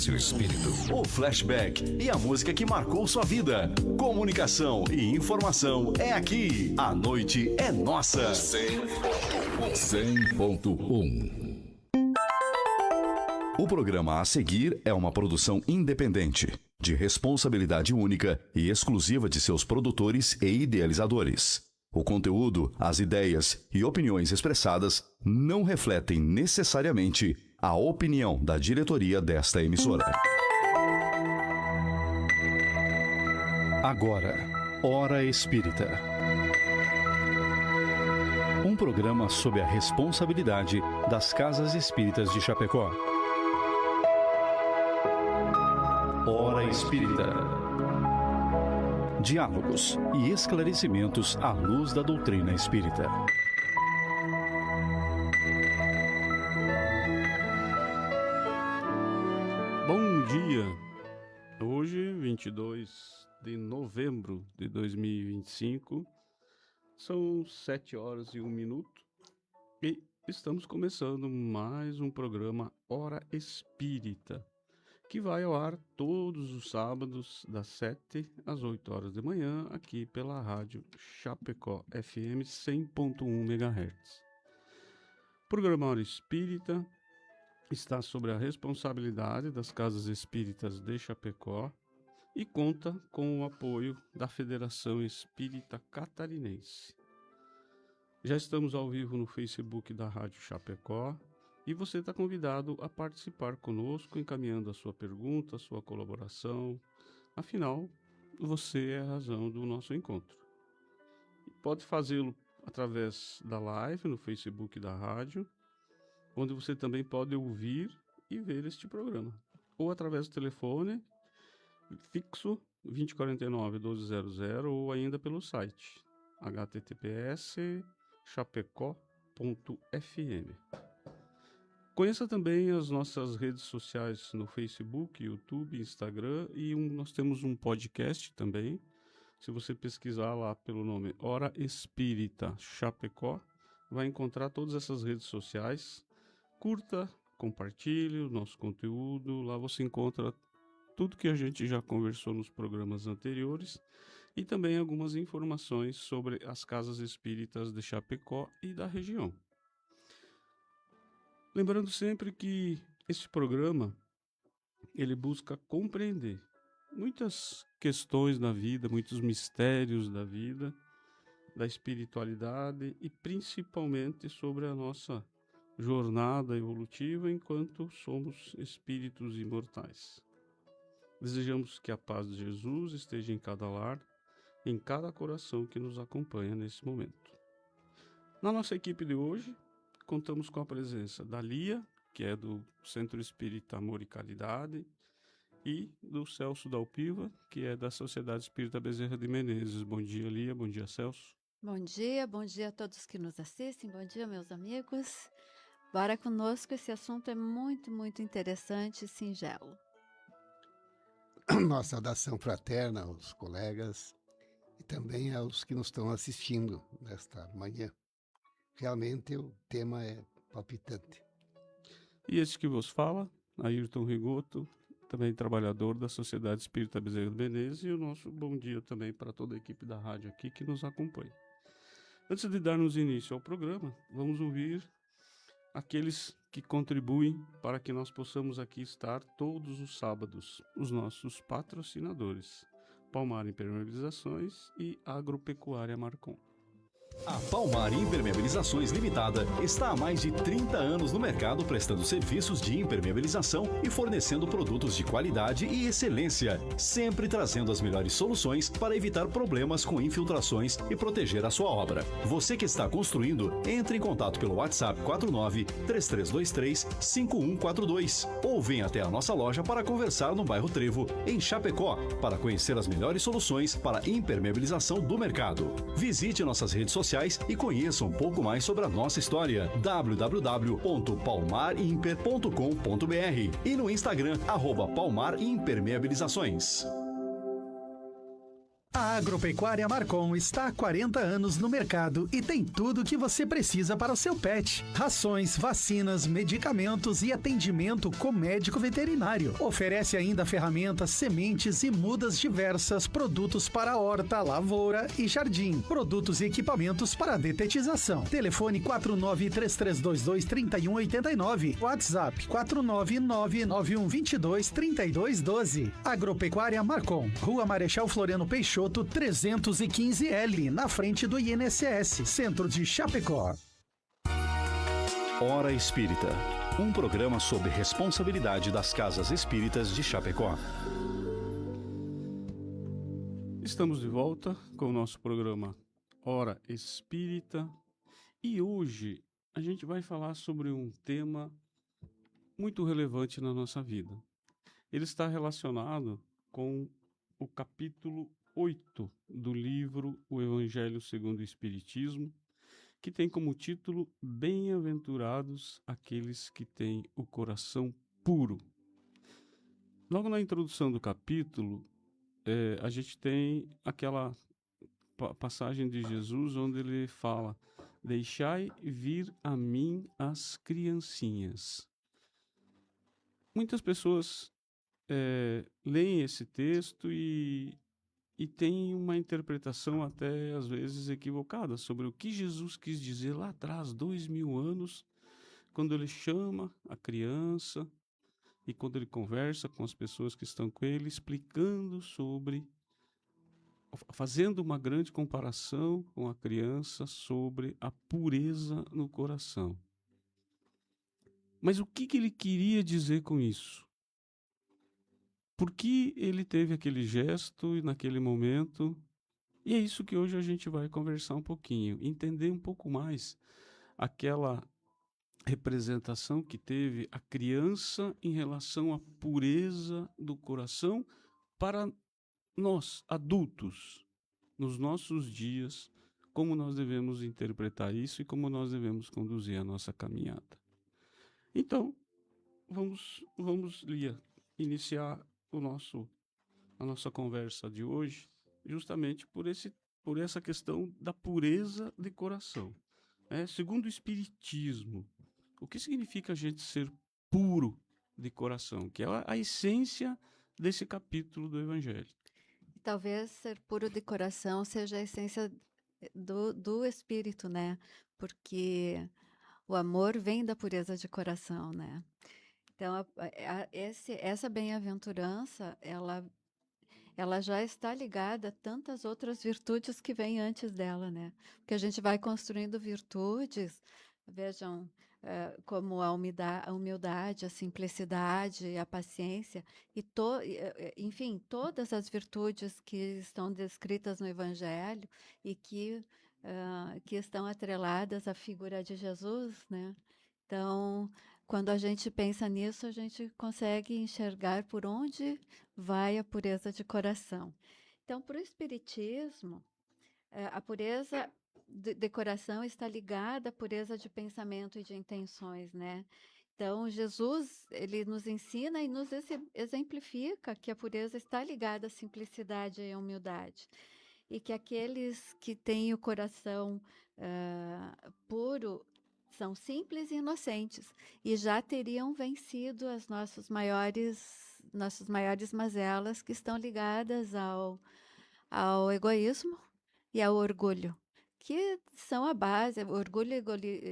seu espírito. O flashback e a música que marcou sua vida. Comunicação e informação é aqui. A noite é nossa. 100.1. O programa a seguir é uma produção independente, de responsabilidade única e exclusiva de seus produtores e idealizadores. O conteúdo, as ideias e opiniões expressadas não refletem necessariamente a opinião da diretoria desta emissora. Agora, Hora Espírita. Um programa sob a responsabilidade das Casas Espíritas de Chapecó. Hora Espírita. Diálogos e esclarecimentos à luz da doutrina espírita. Bom dia! Hoje, 22 de novembro de 2025, são 7 horas e 1 minuto e estamos começando mais um programa Hora Espírita, que vai ao ar todos os sábados, das 7 às 8 horas da manhã, aqui pela rádio Chapecó FM 100.1 MHz. O programa Hora Espírita está sob a responsabilidade das Casas Espíritas de Chapecó e conta com o apoio da Federação Espírita Catarinense. Já estamos ao vivo no Facebook da Rádio Chapecó, e você está convidado a participar conosco, encaminhando a sua pergunta, a sua colaboração. Afinal, você é a razão do nosso encontro. Pode fazê-lo através da live no Facebook da rádio, onde você também pode ouvir e ver este programa. Ou através do telefone fixo 2049-1200 ou ainda pelo site https://chapecó.fm. Conheça também as nossas redes sociais no Facebook, YouTube, Instagram e nós temos um podcast também. Se você pesquisar lá pelo nome Hora Espírita Chapecó, vai encontrar todas essas redes sociais. Curta, compartilhe o nosso conteúdo, lá você encontra tudo que a gente já conversou nos programas anteriores e também algumas informações sobre as casas espíritas de Chapecó e da região. Lembrando sempre que esse programa, ele busca compreender muitas questões da vida, muitos mistérios da vida, da espiritualidade e principalmente sobre a nossa jornada evolutiva enquanto somos espíritos imortais. Desejamos que a paz de Jesus esteja em cada lar, em cada coração que nos acompanha nesse momento. Na nossa equipe de hoje, contamos com a presença da Lia, que é do Centro Espírita Amor e Caridade, e do Celso Dalpiva, que é da Sociedade Espírita Bezerra de Menezes. Bom dia, Lia. Bom dia, Celso. Bom dia a todos que nos assistem. Bom dia, meus amigos. Bora conosco, esse assunto é muito, muito interessante e singelo. Nossa saudação fraterna aos colegas e também aos que nos estão assistindo nesta manhã. Realmente o tema é palpitante. E este que vos fala, Ayrton Rigoto, também trabalhador da Sociedade Espírita Bezerra de Menezes, e o nosso bom dia também para toda a equipe da rádio aqui que nos acompanha. Antes de darmos início ao programa, vamos ouvir aqueles que contribuem para que nós possamos aqui estar todos os sábados, os nossos patrocinadores, Palmar Impermeabilizações e Agropecuária Marcon. A Palmar Impermeabilizações Limitada está há mais de 30 anos no mercado prestando serviços de impermeabilização e fornecendo produtos de qualidade e excelência, sempre trazendo as melhores soluções para evitar problemas com infiltrações e proteger a sua obra. Você que está construindo, entre em contato pelo WhatsApp 49-3323-5142 ou venha até a nossa loja para conversar no bairro Trevo, em Chapecó, para conhecer as melhores soluções para impermeabilização do mercado. Visite nossas redes sociais e conheça um pouco mais sobre a nossa história. www.palmarimper.com.br e no Instagram @palmarimpermeabilizações. A Agropecuária Marcon está há 40 anos no mercado e tem tudo o que você precisa para o seu pet. Rações, vacinas, medicamentos e atendimento com médico veterinário. Oferece ainda ferramentas, sementes e mudas diversas, produtos para horta, lavoura e jardim. Produtos e equipamentos para detetização. Telefone 4933223189. WhatsApp 49991223212. Agropecuária Marcon. Rua Marechal Floriano Peixoto, 315L, na frente do INSS, Centro de Chapecó. Hora Espírita, um programa sobre responsabilidade das casas espíritas de Chapecó. Estamos de volta com o nosso programa Hora Espírita e hoje a gente vai falar sobre um tema muito relevante na nossa vida. Ele está relacionado com o capítulo 8 do livro O Evangelho segundo o Espiritismo, que tem como título Bem-aventurados aqueles que têm o coração puro. Logo na introdução do capítulo, a gente tem aquela passagem de Jesus onde ele fala: deixai vir a mim as criancinhas. Muitas pessoas leem esse texto e tem uma interpretação até às vezes equivocada sobre o que Jesus quis dizer lá atrás, 2000 anos, quando ele chama a criança e quando ele conversa com as pessoas que estão com ele, explicando sobre, fazendo uma grande comparação com a criança sobre a pureza no coração. Mas o que ele queria dizer com isso? Por que ele teve aquele gesto e naquele momento? E é isso que hoje a gente vai conversar um pouquinho, entender um pouco mais aquela representação que teve a criança em relação à pureza do coração para nós, adultos, nos nossos dias, como nós devemos interpretar isso e como nós devemos conduzir a nossa caminhada. Então, vamos Lia, iniciar a nossa conversa de hoje, justamente por essa questão da pureza de coração. Segundo o Espiritismo, o que significa a gente ser puro de coração, que é a essência desse capítulo do Evangelho. Talvez ser puro de coração seja a essência do espírito, né? Porque o amor vem da pureza de coração, né? Então, essa bem-aventurança, ela já está ligada a tantas outras virtudes que vêm antes dela, né? Porque a gente vai construindo virtudes, vejam, como a humildade, a simplicidade, a paciência, enfim, todas as virtudes que estão descritas no Evangelho e que estão atreladas à figura de Jesus, né? Então, quando a gente pensa nisso, a gente consegue enxergar por onde vai a pureza de coração. Então, para o Espiritismo, a pureza de coração está ligada à pureza de pensamento e de intenções, né? Então, Jesus, ele nos ensina e nos exemplifica que a pureza está ligada à simplicidade e à humildade. E que aqueles que têm o coração puro são simples e inocentes e já teriam vencido as nossas maiores mazelas, que estão ligadas ao egoísmo e ao orgulho, que são a base. Orgulho e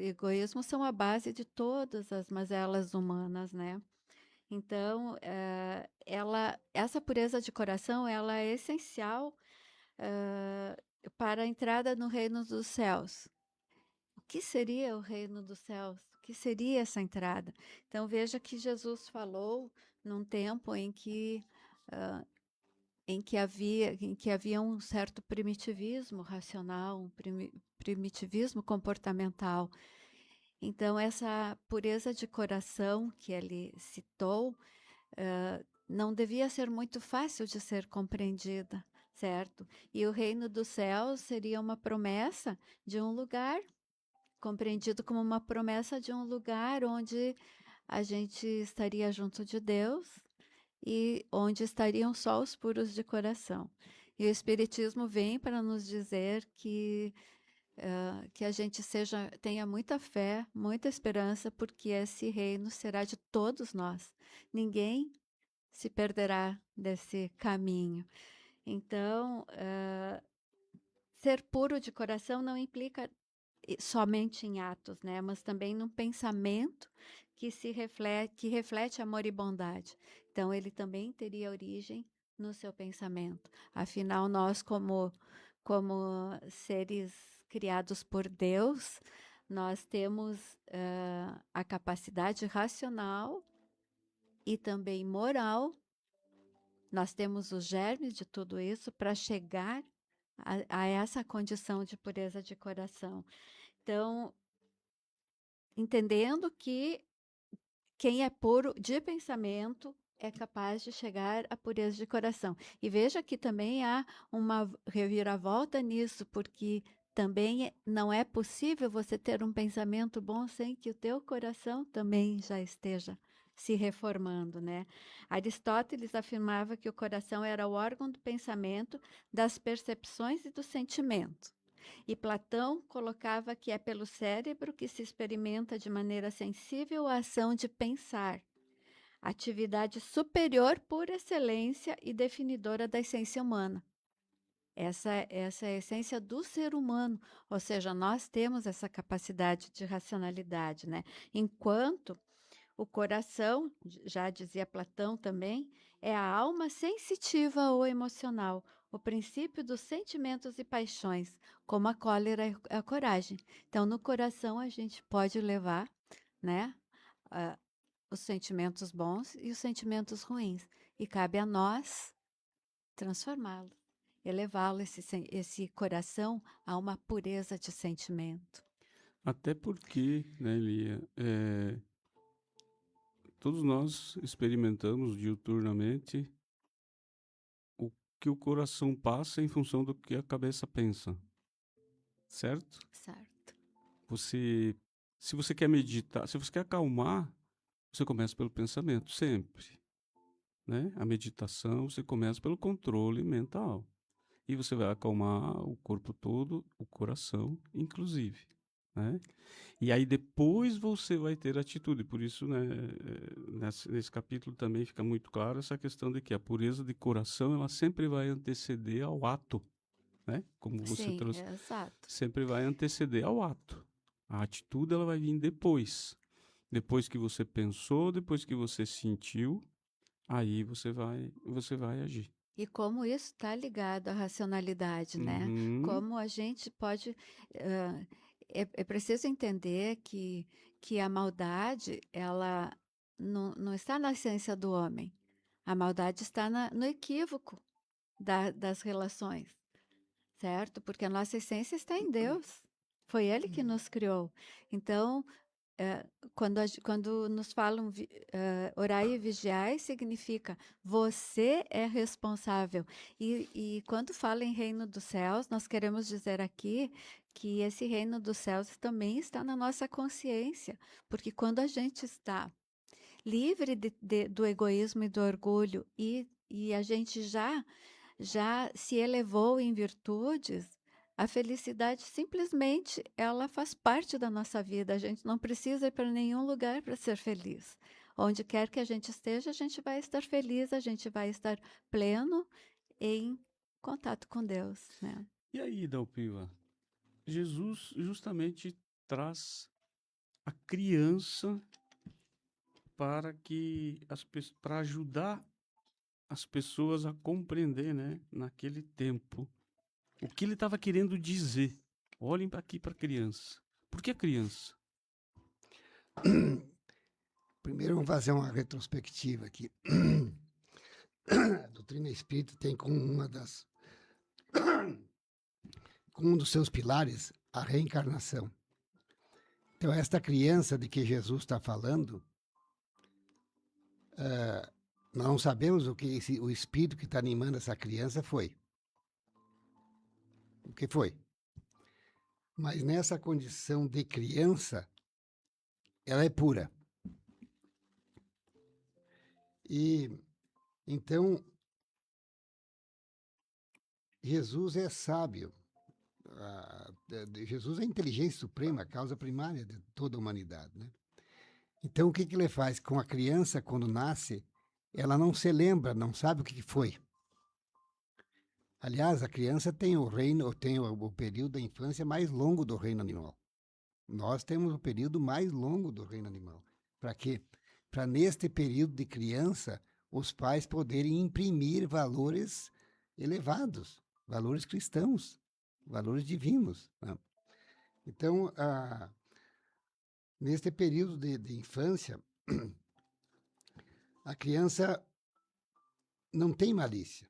egoísmo são a base de todas as mazelas humanas, né? Então, essa pureza de coração, ela é essencial para a entrada no reino dos céus. O que seria o reino dos céus? O que seria essa entrada? Então, veja que Jesus falou num tempo em que havia um certo primitivismo racional, um primitivismo comportamental. Então, essa pureza de coração que ele citou não devia ser muito fácil de ser compreendida, certo? E o reino dos céus seria uma promessa de um lugar, compreendido como uma promessa de um lugar onde a gente estaria junto de Deus e onde estariam só os puros de coração. E o Espiritismo vem para nos dizer que a gente tenha muita fé, muita esperança, porque esse reino será de todos nós. Ninguém se perderá desse caminho. Então, ser puro de coração não implica somente em atos, né? Mas também num pensamento que reflete amor e bondade. Então, ele também teria origem no seu pensamento. Afinal, nós, como seres criados por Deus, nós temos a capacidade racional e também moral. Nós temos os germes de tudo isso para chegar a essa condição de pureza de coração. Então, entendendo que quem é puro de pensamento é capaz de chegar à pureza de coração. E veja que também há uma reviravolta nisso, porque também não é possível você ter um pensamento bom sem que o teu coração também já esteja se reformando, né? Aristóteles afirmava que o coração era o órgão do pensamento, das percepções e do sentimento. E Platão colocava que é pelo cérebro que se experimenta de maneira sensível a ação de pensar, atividade superior por excelência e definidora da essência humana. Essa é a essência do ser humano, ou seja, nós temos essa capacidade de racionalidade, né? Enquanto o coração, já dizia Platão também, é a alma sensitiva ou emocional, o princípio dos sentimentos e paixões, como a cólera e a coragem. Então, no coração a gente pode levar, né, os sentimentos bons e os sentimentos ruins, e cabe a nós transformá-lo, elevá-lo, esse coração a uma pureza de sentimento. Até porque, né, Lia, todos nós experimentamos diuturnamente o que o coração passa em função do que a cabeça pensa, certo? Certo. Se você quer meditar, se você quer acalmar, você começa pelo pensamento, sempre, né? A meditação, você começa pelo controle mental. E você vai acalmar o corpo todo, o coração, inclusive, né? E aí depois você vai ter atitude. Por isso, né, nesse capítulo também fica muito claro essa questão de que a pureza de coração, ela sempre vai anteceder ao ato, né? Como você Sim, trouxe, exato. sempre vai anteceder ao ato. A atitude, ela vai vir depois. Depois que você pensou, depois que você sentiu, aí você vai agir. E como isso está ligado à racionalidade, né? Uhum. Como a gente pode. É preciso entender que a maldade, ela não está na essência do homem. A maldade está no equívoco das relações, certo? Porque a nossa essência está em Deus. Foi Ele que nos criou. Então, quando nos falam orai e vigiai, significa você é responsável. E quando fala em reino dos céus, nós queremos dizer aqui que esse reino dos céus também está na nossa consciência. Porque quando a gente está livre do egoísmo e do orgulho e a gente já se elevou em virtudes, a felicidade simplesmente ela faz parte da nossa vida. A gente não precisa ir para nenhum lugar para ser feliz. Onde quer que a gente esteja, a gente vai estar feliz, a gente vai estar pleno em contato com Deus, né? E aí, Dalpiva, Jesus justamente traz a criança para ajudar as pessoas a compreender, né, naquele tempo, o que ele estava querendo dizer. Olhem aqui para a criança. Por que a criança? Primeiro vamos fazer uma retrospectiva aqui. A doutrina espírita tem como um dos seus pilares a reencarnação. Então, esta criança de que Jesus está falando, nós não sabemos o que o espírito que está animando essa criança foi. O que foi? Mas nessa condição de criança, ela é pura. E então Jesus é sábio. Jesus é a inteligência suprema, a causa primária de toda a humanidade, né? Então, o que ele faz? Com a criança, quando nasce, ela não se lembra, não sabe o que foi. Aliás, a criança tem o período da infância mais longo do reino animal. Nós temos o período mais longo do reino animal. Para quê? Para, neste período de criança, os pais poderem imprimir valores elevados, valores cristãos, valores divinos, né? Então, neste período de infância, a criança não tem malícia,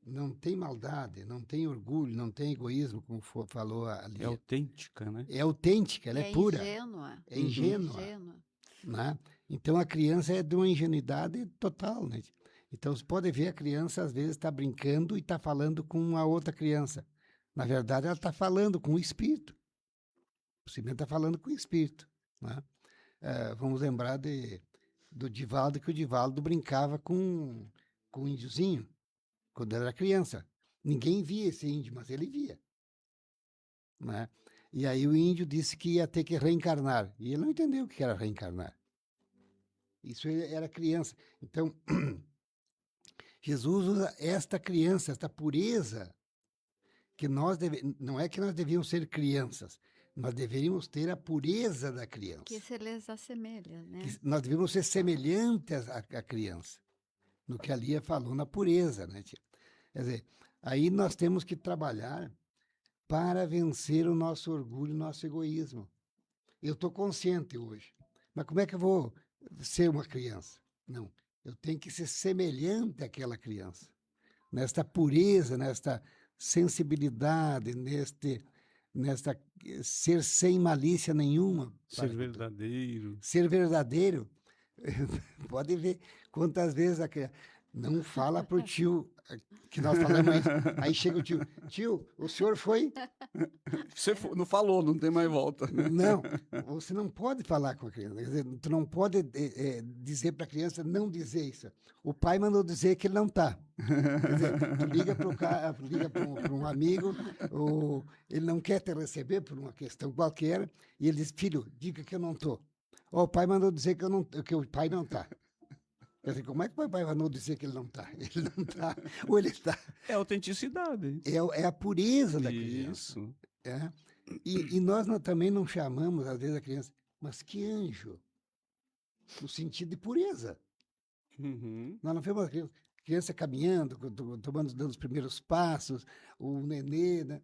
não tem maldade, não tem orgulho, não tem egoísmo, como falou ali. É autêntica, né? É autêntica, ela é pura. Ingênua. É ingênua. Né? Então, a criança é de uma ingenuidade total, né? Então, você pode ver a criança, às vezes, está brincando e está falando com uma outra criança. Na verdade, ela está falando com o espírito. Possivelmente está falando com o espírito, né? Vamos lembrar do Divaldo, que o Divaldo brincava com o índiozinho, quando era criança. Ninguém via esse índio, mas ele via, né? E aí o índio disse que ia ter que reencarnar. E ele não entendeu o que era reencarnar. Isso ele era criança. Então, Jesus usa esta criança, esta pureza, que não é que nós devíamos ser crianças, nós deveríamos ter a pureza da criança. Que se lhes assemelha, né? Nós deveríamos ser semelhantes à criança, no que a Lia falou, na pureza, né, tia? Quer dizer, aí nós temos que trabalhar para vencer o nosso orgulho, o nosso egoísmo. Eu estou consciente hoje, mas como é que eu vou ser uma criança? Não, eu tenho que ser semelhante àquela criança, nesta pureza, nesta sensibilidade, nesta ser sem malícia nenhuma. Ser verdadeiro. Ser verdadeiro. Pode ver quantas vezes a criança não fala para o tio que nós falamos isso. Aí chega o tio, o senhor foi? Você não falou, não tem mais volta. Não, você não pode falar com a criança. Quer dizer, tu não pode dizer para a criança não dizer isso. O pai mandou dizer que ele não está. Quer dizer, tu liga para um amigo, ele não quer te receber por uma questão qualquer, e ele diz, filho, diga que eu não estou. O pai mandou dizer que o pai não está. Quer dizer, como é que o pai mandou dizer que ele não está? Ele não está, ou ele está. É autenticidade. É a pureza da criança. Isso. É? E nós também não chamamos, às vezes, a criança, mas que anjo, no sentido de pureza. Uhum. Nós não vemos a criança caminhando, dando os primeiros passos, o nenê, né?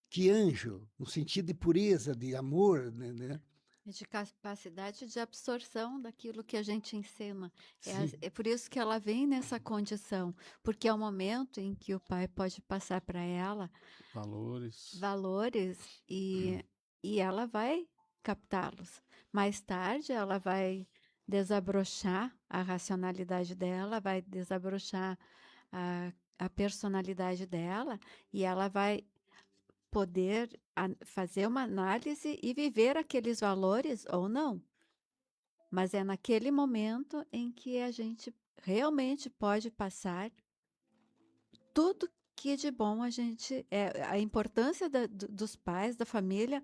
Que anjo, no sentido de pureza, de amor, né? De capacidade de absorção daquilo que a gente ensina. Sim. É por isso que ela vem nessa condição, porque é o momento em que o pai pode passar para ela valores e ela vai captá-los. Mais tarde, ela vai desabrochar a racionalidade dela, vai desabrochar a personalidade dela e ela vai poder fazer uma análise e viver aqueles valores ou não. Mas é naquele momento em que a gente realmente pode passar tudo que de bom a gente... a importância dos pais, da família,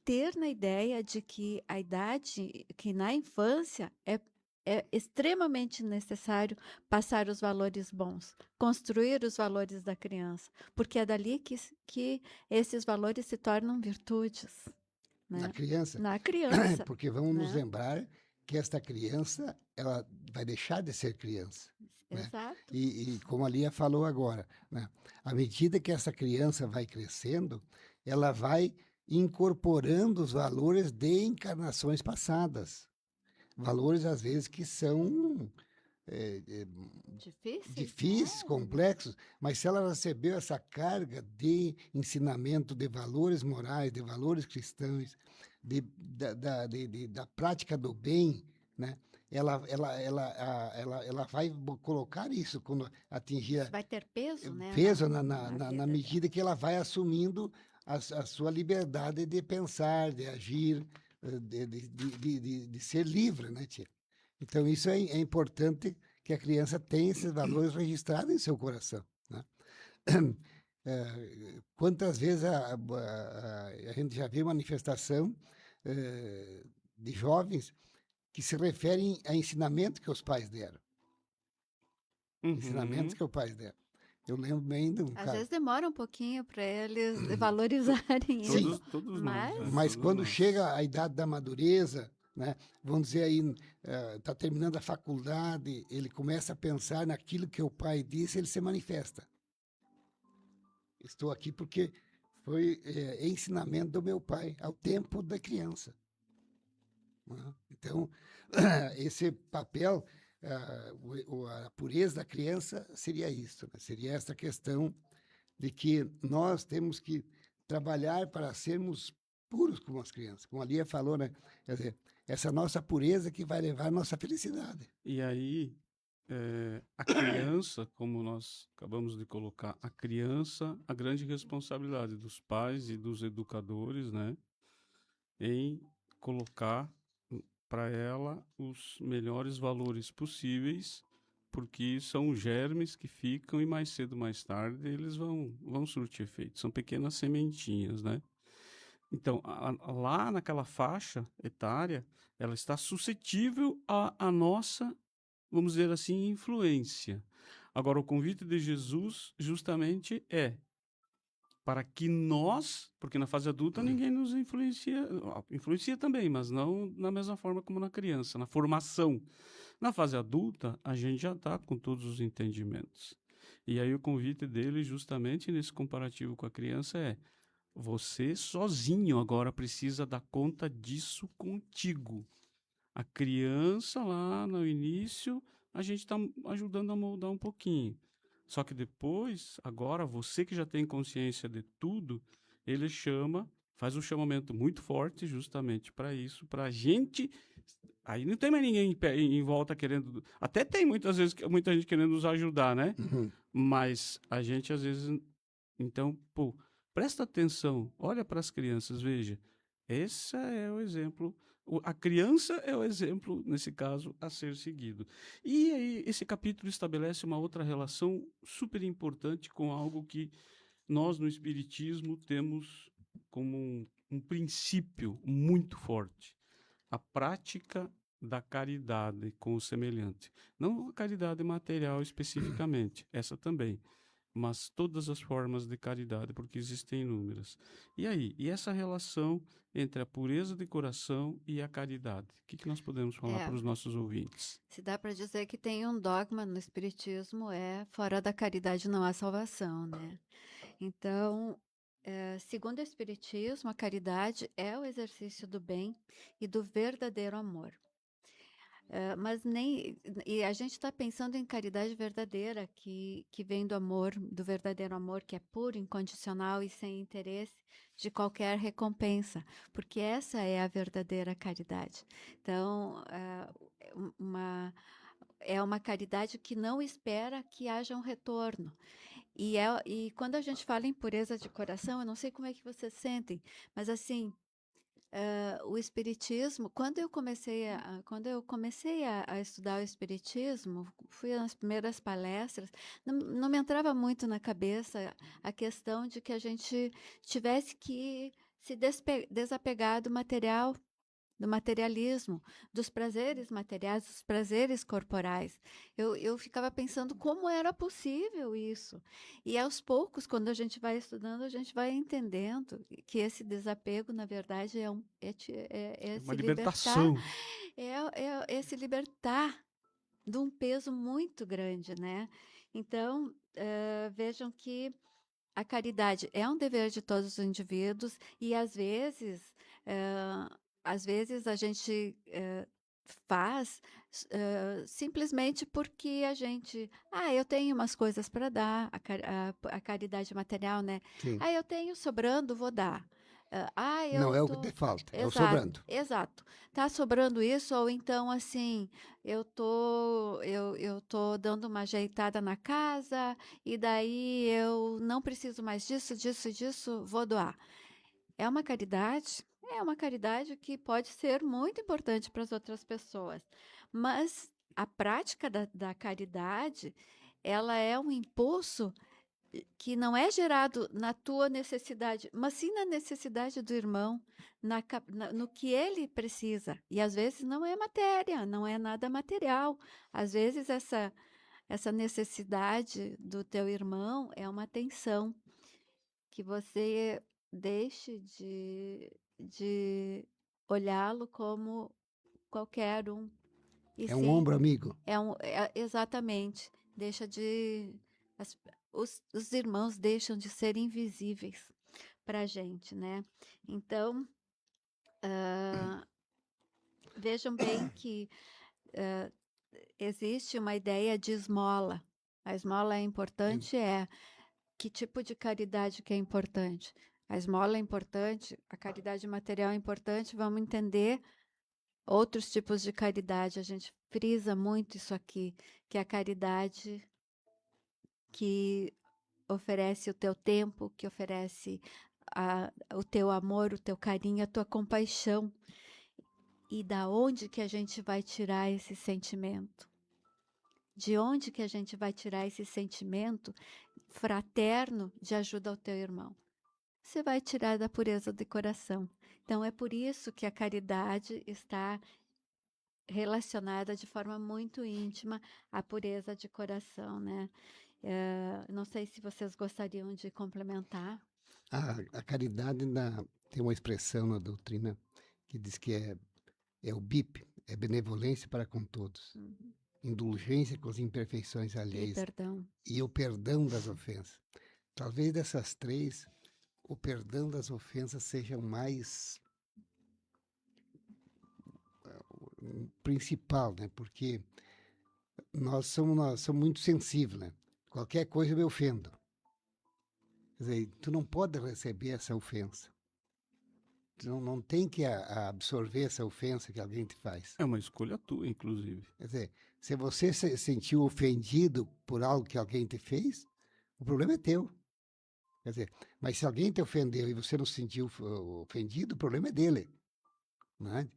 ter na ideia de que a idade, que na infância é extremamente necessário passar os valores bons, construir os valores da criança, porque é dali que esses valores se tornam virtudes. Né? Na criança? Na criança. Porque vamos nos né? lembrar que esta criança, ela vai deixar de ser criança. Exato. Né? E como a Lia falou agora, né? À medida que essa criança vai crescendo, ela vai incorporando os valores de encarnações passadas. Valores, às vezes, que são difíceis, complexos, mas se ela recebeu essa carga de ensinamento de valores morais, de valores cristãos, da prática do bem, né? Ela vai colocar isso quando atingir... Isso vai ter peso, né? Peso na medida que ela vai assumindo a sua liberdade de pensar, de agir, de ser livre, né, tia? Então, isso é importante que a criança tenha esses valores registrados em seu coração, né? Quantas vezes a gente já vê manifestação de jovens que se referem a ensinamento que os pais deram. Ensinamentos que os pais deram. Eu lembro bem de um Às cara. vezes demora um pouquinho para eles valorizarem isso. Todos mas... nós. Mas todos quando nós. chega a idade da madureza, né, vamos dizer aí, está terminando a faculdade, ele começa a pensar naquilo que o pai disse, ele se manifesta. Estou aqui porque foi ensinamento do meu pai ao tempo da criança. Né? Então, esse papel, a pureza da criança seria isso, né? Seria essa questão de que nós temos que trabalhar para sermos puros como as crianças. Como a Lia falou, né? Quer dizer, essa nossa pureza que vai levar a nossa felicidade. E aí, a criança, como nós acabamos de colocar, a criança, a grande responsabilidade dos pais e dos educadores, né, em colocar para ela os melhores valores possíveis, porque são germes que ficam e mais cedo ou mais tarde eles vão surtir efeito. São pequenas sementinhas, né? Então, lá naquela faixa etária, ela está suscetível à nossa, vamos dizer assim, influência. Agora, o convite de Jesus justamente é para que nós, porque na fase adulta ninguém nos influencia também, mas não na mesma forma como na criança, na formação. Na fase adulta, a gente já está com todos os entendimentos. E aí o convite dele, justamente nesse comparativo com a criança, é: você sozinho agora precisa dar conta disso contigo. A criança lá no início, a gente está ajudando a moldar um pouquinho. Só que depois, agora, você que já tem consciência de tudo, ele faz um chamamento muito forte justamente para isso, para a gente. Aí não tem mais ninguém em volta querendo. Até tem muitas vezes muita gente querendo nos ajudar, né? Uhum. Mas a gente às vezes. Então, presta atenção, olha para as crianças, veja. Esse é o exemplo. A criança é o exemplo, nesse caso, a ser seguido. E aí, esse capítulo estabelece uma outra relação super importante com algo que nós, no Espiritismo, temos como um princípio muito forte: a prática da caridade com o semelhante. Não a caridade material especificamente, essa também, mas todas as formas de caridade, porque existem inúmeras. E aí, essa relação entre a pureza de coração e a caridade? O que nós podemos falar para os nossos ouvintes? Se dá para dizer que tem um dogma no Espiritismo, fora da caridade não há salvação, né? Então, segundo o Espiritismo, a caridade é o exercício do bem e do verdadeiro amor. E a gente está pensando em caridade verdadeira, que vem do amor, do verdadeiro amor, que é puro, incondicional e sem interesse de qualquer recompensa, porque essa é a verdadeira caridade. Então, é uma caridade que não espera que haja um retorno. E quando a gente fala em pureza de coração, eu não sei como é que vocês sentem, mas assim, o Espiritismo, quando eu comecei a estudar o Espiritismo, fui nas primeiras palestras, não me entrava muito na cabeça a questão de que a gente tivesse que se desapegar do material, do materialismo, dos prazeres materiais, dos prazeres corporais. Eu ficava pensando como era possível isso. E aos poucos, quando a gente vai estudando, a gente vai entendendo que esse desapego, na verdade, é Uma libertação. É se libertar de um peso muito grande, né? Então, vejam que a caridade é um dever de todos os indivíduos e, às vezes a gente faz simplesmente porque a gente... eu tenho umas coisas para dar, a caridade material, né? Sim. Eu tenho sobrando, vou dar. Não é o que te falta, é o sobrando. Exato. Tá sobrando isso, ou então, assim, eu tô dando uma ajeitada na casa, e daí eu não preciso mais disso, vou doar. É uma caridade que pode ser muito importante para as outras pessoas, mas a prática da caridade, ela é um impulso que não é gerado na tua necessidade, mas sim na necessidade do irmão, no que ele precisa. E às vezes não é matéria, não é nada material. Às vezes essa necessidade do teu irmão é uma atenção que você deixe de olhá-lo como qualquer um. E É um sim, ombro amigo. exatamente. Deixa de. Os irmãos deixam de ser invisíveis para a gente, né? Então, vejam bem que existe uma ideia de esmola. A esmola é importante, que tipo de caridade que é importante? A esmola é importante, a caridade material é importante, vamos entender outros tipos de caridade. A gente frisa muito isso aqui, que é a caridade que oferece o teu tempo, que oferece o teu amor, o teu carinho, a tua compaixão. E da onde que a gente vai tirar esse sentimento? De onde que a gente vai tirar esse sentimento fraterno de ajuda ao teu irmão? Você vai tirar da pureza do coração. Então é por isso que a caridade está relacionada de forma muito íntima à pureza de coração, né? Não sei se vocês gostariam de complementar. A caridade tem uma expressão na doutrina que diz que é o BIP, é benevolência para com todos, indulgência com as imperfeições E alheias perdão. e o perdão das ofensas. Talvez dessas três, o perdão das ofensas seja o mais principal, né? Porque nós somos muito sensíveis, né? Qualquer coisa eu me ofendo. Quer dizer, tu não pode receber essa ofensa. Tu não tem que absorver essa ofensa que alguém te faz. É uma escolha tua, inclusive. Quer dizer, se você se sentiu ofendido por algo que alguém te fez, o problema é teu. Quer dizer, mas se alguém te ofendeu e você não se sentiu ofendido, o problema é dele. Né?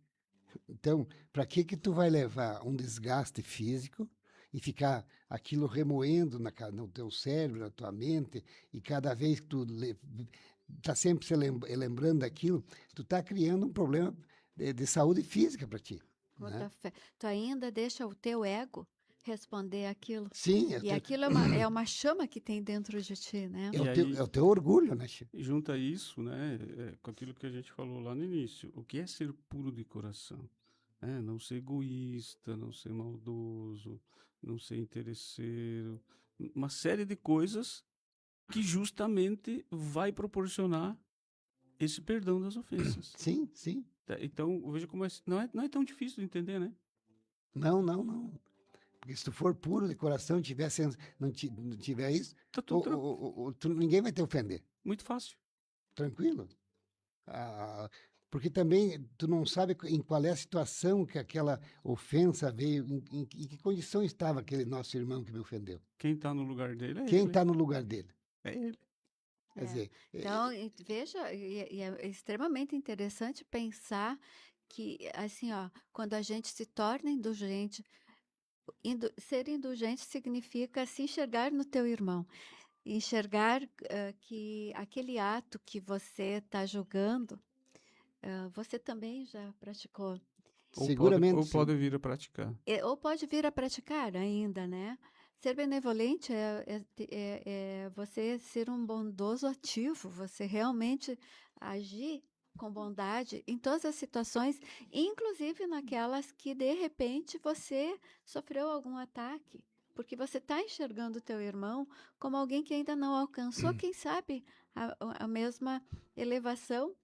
Então, para que tu vai levar um desgaste físico e ficar aquilo remoendo no teu cérebro, na tua mente, e cada vez que tu está sempre se lembrando daquilo, tu está criando um problema de saúde física para ti. Né? Tu ainda deixa o teu ego responder aquilo. Sim. E aquilo é uma chama que tem dentro de ti, né? É o teu orgulho, né, Chico? Junta isso, né, com aquilo que a gente falou lá no início. O que é ser puro de coração? Não ser egoísta, não ser maldoso, não ser interesseiro. Uma série de coisas que justamente vai proporcionar esse perdão das ofensas. Sim. Então, veja como não é tão difícil de entender, né? Não. Porque se tu for puro de coração, não tiver isso, Tá tudo ninguém vai te ofender. muito fácil. Tranquilo. Porque também tu não sabe em qual é a situação que aquela ofensa veio, em que condição estava aquele nosso irmão que me ofendeu. Quem está no lugar dele é Quem ele. está no lugar dele. É ele. Quer dizer, Então, veja, e é extremamente interessante pensar que, assim, ó, quando a gente se torna indulgente, ser indulgente significa se enxergar no teu irmão, enxergar que aquele ato que você está julgando, você também já praticou. seguramente. Ou pode vir a praticar. Ou pode vir a praticar ainda, né? Ser benevolente é você ser um bondoso ativo, você realmente agir com bondade em todas as situações, inclusive naquelas que de repente você sofreu algum ataque, porque você está enxergando o teu irmão como alguém que ainda não alcançou, quem sabe, a mesma elevação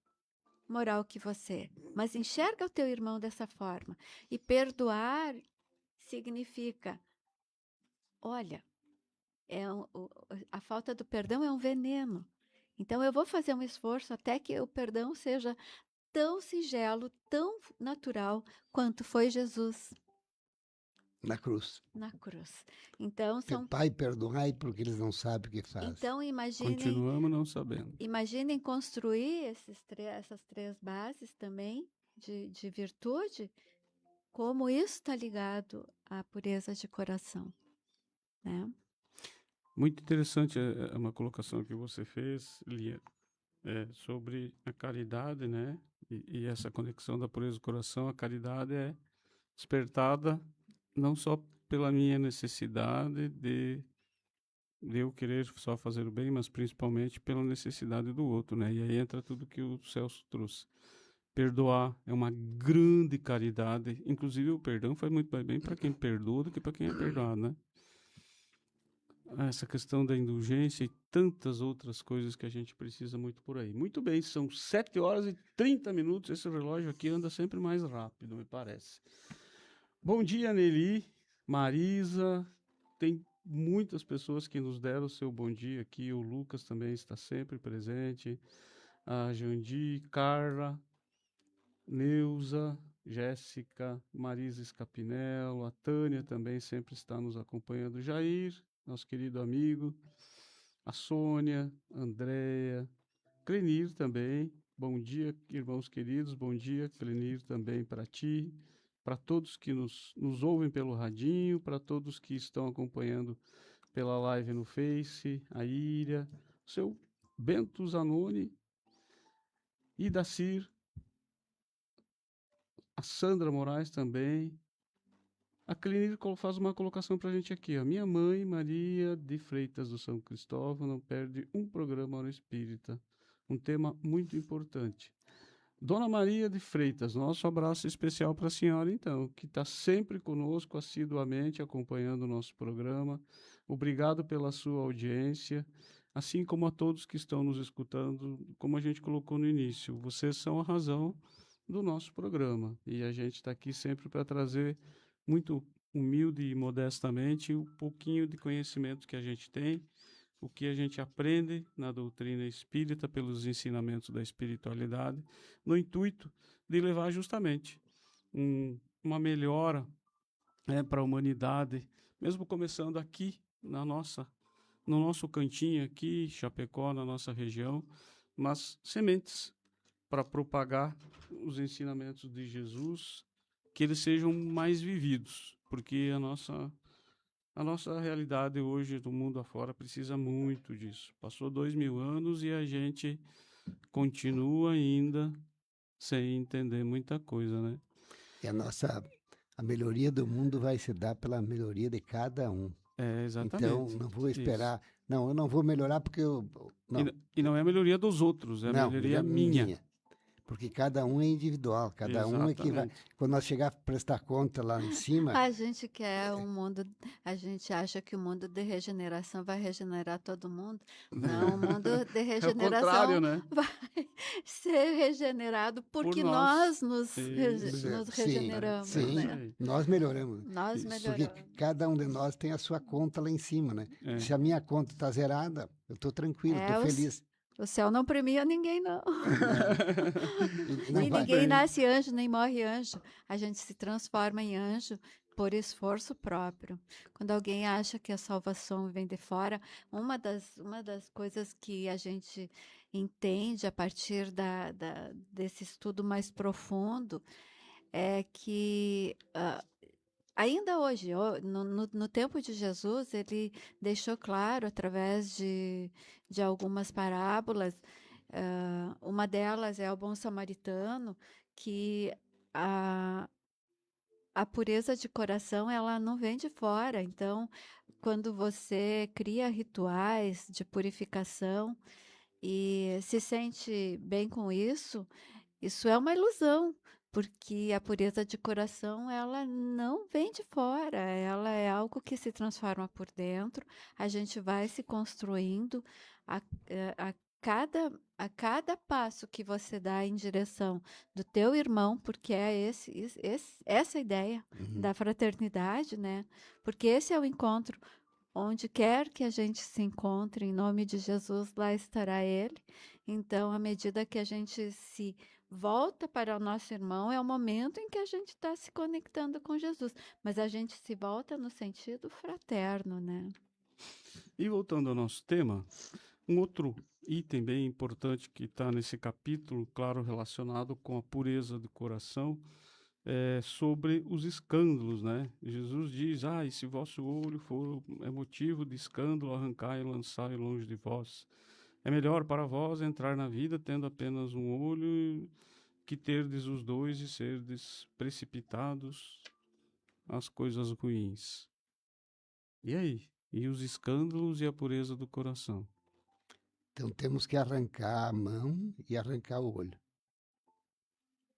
moral que você, mas enxerga o teu irmão dessa forma. E perdoar significa, olha, a falta do perdão é um veneno. Então eu vou fazer um esforço até que o perdão seja tão singelo, tão natural quanto foi Jesus Na cruz. na cruz. Então são. Pai, perdoai porque eles não sabem o que fazem. Então imaginem. Continuamos não sabendo. Imaginem construir essas três bases também de virtude, como isso está ligado à pureza de coração, né? Muito interessante uma colocação que você fez, Lia, sobre a caridade, né? E essa conexão da pureza do coração. A caridade é despertada não só pela minha necessidade de eu querer só fazer o bem, mas principalmente pela necessidade do outro, né? E aí entra tudo que o Celso trouxe. Perdoar é uma grande caridade. Inclusive, o perdão faz muito mais bem para quem perdoa do que para quem é perdoado, né? Essa questão da indulgência e tantas outras coisas que a gente precisa muito por aí. Muito bem, são 7 horas e 30 minutos. Esse relógio aqui anda sempre mais rápido, me parece. Bom dia, Nelly, Marisa. Tem muitas pessoas que nos deram o seu bom dia aqui. O Lucas também está sempre presente. A Jandi, Carla, Neuza, Jéssica, Marisa Scapinello, a Tânia também sempre está nos acompanhando. Jair, nosso querido amigo, a Sônia, Andréia, Clenir também. Bom dia, irmãos queridos. Bom dia, Clenir, também para ti. Para todos que nos ouvem pelo radinho, para todos que estão acompanhando pela live no Face, a Íria, o seu Bento Zanoni e Dacir, a Sandra Moraes também. A Clínica faz uma colocação para a gente aqui. A minha mãe, Maria de Freitas do São Cristóvão, não perde um programa Hora Espírita. Um tema muito importante. Dona Maria de Freitas, nosso abraço especial para a senhora, então, que está sempre conosco, assiduamente, acompanhando o nosso programa. Obrigado pela sua audiência, assim como a todos que estão nos escutando, como a gente colocou no início. Vocês são a razão do nosso programa. E a gente está aqui sempre para trazer, muito humilde e modestamente, um pouquinho de conhecimento que a gente tem, o que a gente aprende na doutrina espírita, pelos ensinamentos da espiritualidade, no intuito de levar justamente uma melhora para a humanidade, mesmo começando aqui no nosso cantinho aqui, Chapecó, na nossa região, mas sementes para propagar os ensinamentos de Jesus, que eles sejam mais vividos, porque a nossa realidade hoje do mundo afora precisa muito disso. Passou 2000 anos e a gente continua ainda sem entender muita coisa, né? E a melhoria do mundo vai se dar pela melhoria de cada um. Exatamente. Então, não vou esperar. Isso. Não, eu não vou melhorar porque eu... Não. E não é a melhoria dos outros, é a melhoria minha. Porque cada um é individual, cada Exatamente. Um é que vai... Quando nós chegar a prestar conta lá em cima... A gente quer um mundo... A gente acha que o mundo de regeneração vai regenerar todo mundo. Não, o mundo de regeneração né? vai ser regenerado porque nós nos regeneramos. Sim, né? Nós melhoramos. Nós melhoramos. Porque cada um de nós tem a sua conta lá em cima, né? Se a minha conta está zerada, eu estou tranquilo, estou feliz. O céu não premia ninguém, não. Nem ninguém nasce anjo, nem morre anjo. A gente se transforma em anjo por esforço próprio. Quando alguém acha que a salvação vem de fora, uma das coisas que a gente entende a partir desse estudo mais profundo é que... ainda hoje, no tempo de Jesus, ele deixou claro, através de algumas parábolas, uma delas é o bom samaritano, que a pureza de coração, ela não vem de fora. Então, quando você cria rituais de purificação e se sente bem com isso é uma ilusão. Porque a pureza de coração, ela não vem de fora, ela é algo que se transforma por dentro, a gente vai se construindo a cada passo que você dá em direção do teu irmão, porque é essa ideia da fraternidade, né? Porque esse é o encontro, onde quer que a gente se encontre, em nome de Jesus, lá estará ele. Então, à medida que a gente se volta para o nosso irmão, é o momento em que a gente está se conectando com Jesus. Mas a gente se volta no sentido fraterno, né? E voltando ao nosso tema, um outro item bem importante que está nesse capítulo, claro, relacionado com a pureza do coração, sobre os escândalos, né? Jesus diz, e se vosso olho for motivo de escândalo, arrancai e lançai longe de vós. É melhor para vós entrar na vida tendo apenas um olho que terdes os dois e serdes precipitados às coisas ruins. E aí? E os escândalos e a pureza do coração? Então temos que arrancar a mão e arrancar o olho.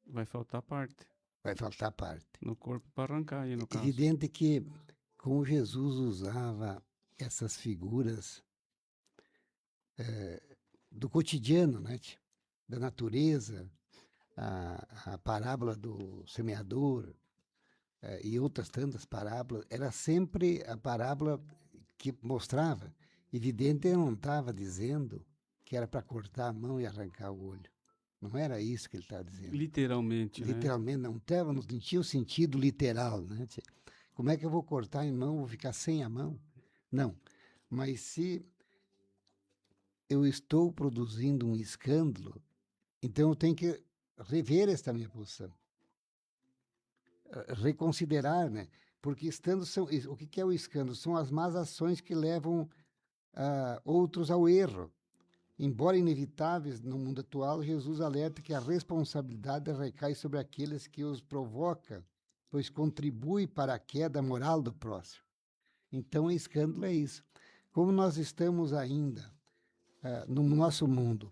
Vai faltar parte. Vai faltar parte. No corpo para arrancar aí, no caso. Evidente que, como Jesus usava essas figuras do cotidiano, né, da natureza, a parábola do semeador e outras tantas parábolas, era sempre a parábola que mostrava. Evidente, ele não estava dizendo que era para cortar a mão e arrancar o olho. Não era isso que ele estava dizendo. Literalmente, Literalmente, né? não tinha o sentido literal, né? Como é que eu vou cortar a mão, vou ficar sem a mão? Não. Mas se eu estou produzindo um escândalo, então eu tenho que rever esta minha posição. Reconsiderar, né? Porque o que é o escândalo? São as más ações que levam outros ao erro. Embora inevitáveis no mundo atual, Jesus alerta que a responsabilidade recai sobre aqueles que os provocam, pois contribui para a queda moral do próximo. Então, o escândalo é isso. Como nós estamos ainda no nosso mundo,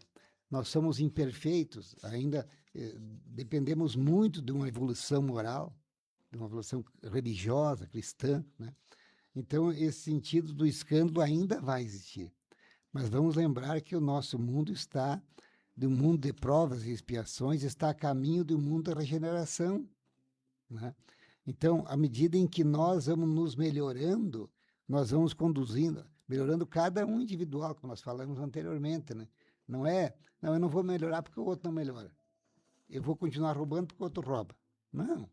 nós somos imperfeitos, ainda dependemos muito de uma evolução moral, de uma evolução religiosa, cristã, né? Então, esse sentido do escândalo ainda vai existir. Mas vamos lembrar que o nosso mundo está, do mundo de provas e expiações, está a caminho do mundo da regeneração, né? Então, à medida em que nós vamos nos melhorando, nós vamos melhorando cada um individual, como nós falamos anteriormente, né? Não, eu não vou melhorar porque o outro não melhora. Eu vou continuar roubando porque o outro rouba. Não.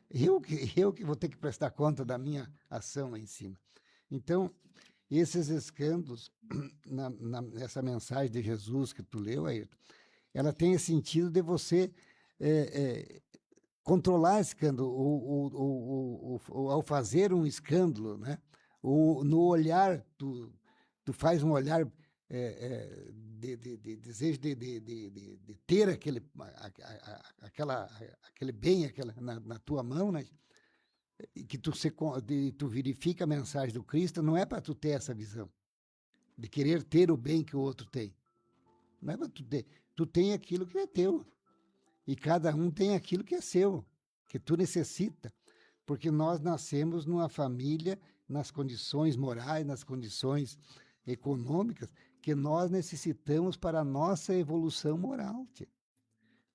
Eu que vou ter que prestar conta da minha ação lá em cima. Então, esses escândalos, nessa mensagem de Jesus que tu leu, Ayrton, ela tem esse sentido de você controlar escândalo, ou ao fazer um escândalo, né? Ou no olhar, tu faz um olhar de desejo de ter aquele bem na tua mão, né? E que tu verifica a mensagem do Cristo, não é para tu ter essa visão de querer ter o bem que o outro tem. Não é para tu ter. Tu tem aquilo que é teu. E cada um tem aquilo que é seu, que tu necessita. Porque nós nascemos numa família, nas condições morais, nas condições econômicas, que nós necessitamos para a nossa evolução moral. Tia.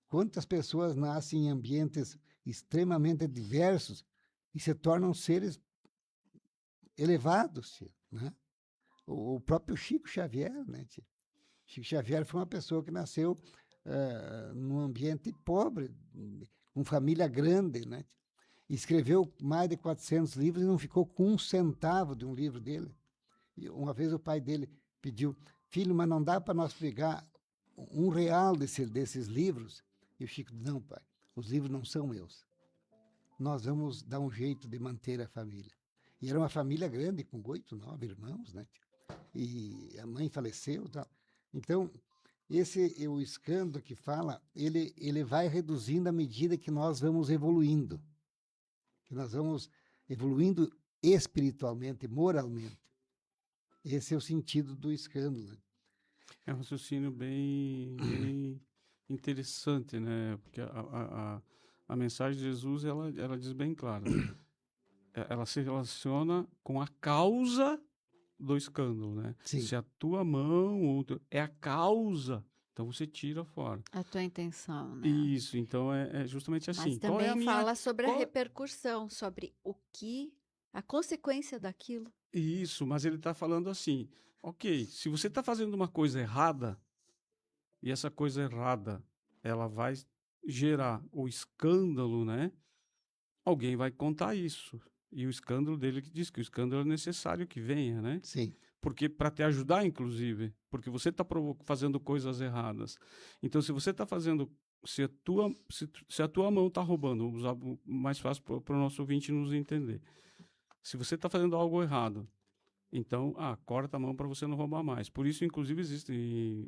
Quantas pessoas nascem em ambientes extremamente diversos e se tornam seres elevados, tia, né? O próprio Chico Xavier, né, tia? Chico Xavier foi uma pessoa que nasceu num ambiente pobre, com família grande, né? Escreveu mais de 400 livros e não ficou com um centavo de um livro dele. E uma vez o pai dele pediu, filho, mas não dá para nós pegar R$1 desses livros? E o Chico disse, não, pai, os livros não são meus. Nós vamos dar um jeito de manter a família. E era uma família grande, com 8, 9 irmãos, né? E a mãe faleceu. Tal. Então, o escândalo que fala, ele vai reduzindo à medida que nós vamos evoluindo. Que nós vamos evoluindo espiritualmente, moralmente. Esse é o sentido do escândalo. É um raciocínio bem interessante, né? Porque a mensagem de Jesus, ela diz bem claro. Ela se relaciona com a causa do escândalo, né? Sim. Se a tua mão é a causa, então você tira fora. A tua intenção, né? Isso, então é justamente assim. Mas também fala sobre a qual... repercussão, sobre a consequência daquilo. Isso, mas ele está falando assim, ok, se você está fazendo uma coisa errada, e essa coisa errada, ela vai gerar o escândalo, né? Alguém vai contar isso. E o escândalo dele que diz que o escândalo é necessário que venha, né? Sim. Porque para te ajudar, inclusive, porque você está fazendo coisas erradas. Então, se você está fazendo se a tua mão está roubando, vamos usar mais fácil para o nosso ouvinte nos entender. Se você está fazendo algo errado, então, corta a mão para você não roubar mais. Por isso, inclusive, existem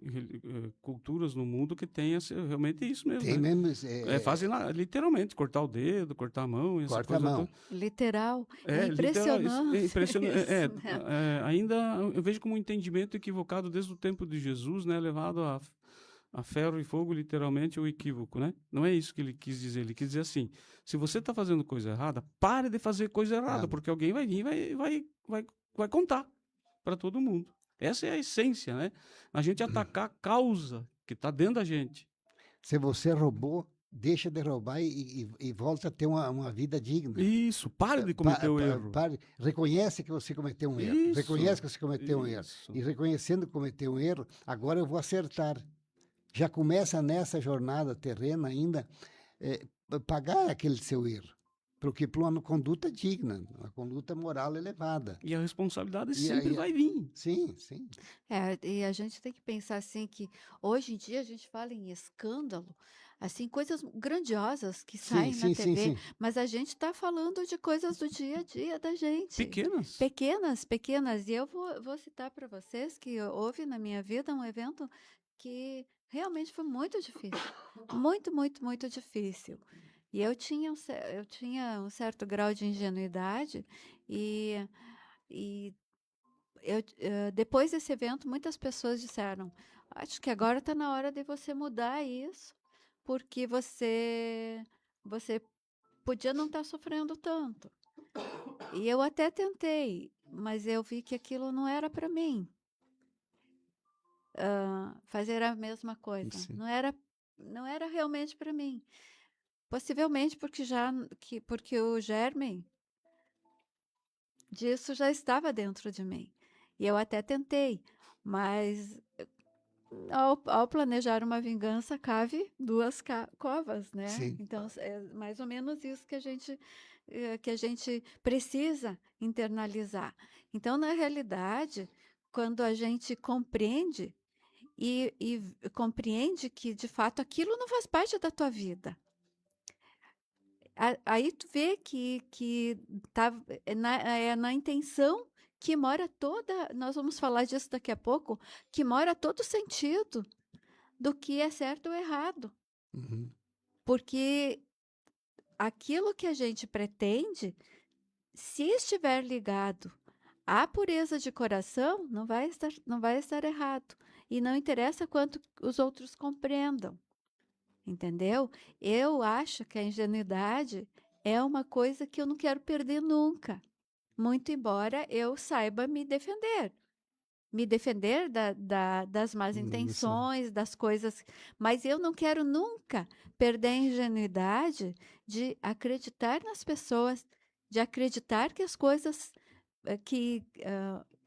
culturas no mundo que têm realmente isso mesmo. Tem né? mesmo. Fazem literalmente, cortar o dedo, cortar a mão. Corta a mão. Literal. É impressionante. É impressionante. Isso, né? Ainda eu vejo como um entendimento equivocado desde o tempo de Jesus, né? Levado a ferro e fogo, literalmente, o equívoco, né? Não é isso que ele quis dizer. Ele quis dizer assim, se você está fazendo coisa errada, pare de fazer coisa errada, porque alguém vai vir e vai contar para todo mundo. Essa é a essência, né? A gente atacar a causa que está dentro da gente. Se você roubou, deixa de roubar e volta a ter uma vida digna. Isso, pare de cometer o erro. Reconhece que você cometeu um erro. Isso, reconhece que você cometeu um erro. E reconhecendo que cometeu um erro, agora eu vou acertar. Já começa nessa jornada terrena ainda pagar aquele seu erro. Porque para uma conduta digna, uma conduta moral elevada. E a responsabilidade sempre vai vir. Sim, sim. E a gente tem que pensar assim que hoje em dia a gente fala em escândalo, assim, coisas grandiosas que saem na TV, mas a gente está falando de coisas do dia a dia da gente. Pequenas. E eu vou citar para vocês que houve na minha vida um evento que realmente foi muito difícil. Muito, muito, muito difícil. E eu tinha um certo grau de ingenuidade e depois desse evento, muitas pessoas disseram, acho que agora está na hora de você mudar isso, porque você podia não estar sofrendo tanto. E eu até tentei, mas eu vi que aquilo não era para mim. Fazer a mesma coisa. Não era realmente para mim. Possivelmente porque o germe disso já estava dentro de mim. E eu até tentei, mas ao planejar uma vingança, cabe duas covas, né? Sim. Então, é mais ou menos isso que a gente precisa internalizar. Então, na realidade, quando a gente compreende e compreende que, de fato, aquilo não faz parte da tua vida, aí tu vê que tá na intenção que mora nós vamos falar disso daqui a pouco, que mora todo o sentido do que é certo ou errado. Uhum. Porque aquilo que a gente pretende, se estiver ligado à pureza de coração, não vai estar errado. E não interessa quanto os outros compreendam. Entendeu? Eu acho que a ingenuidade é uma coisa que eu não quero perder nunca. Muito embora eu saiba me defender. Me defender das más intenções, das coisas. Mas eu não quero nunca perder a ingenuidade de acreditar nas pessoas, de acreditar que as coisas,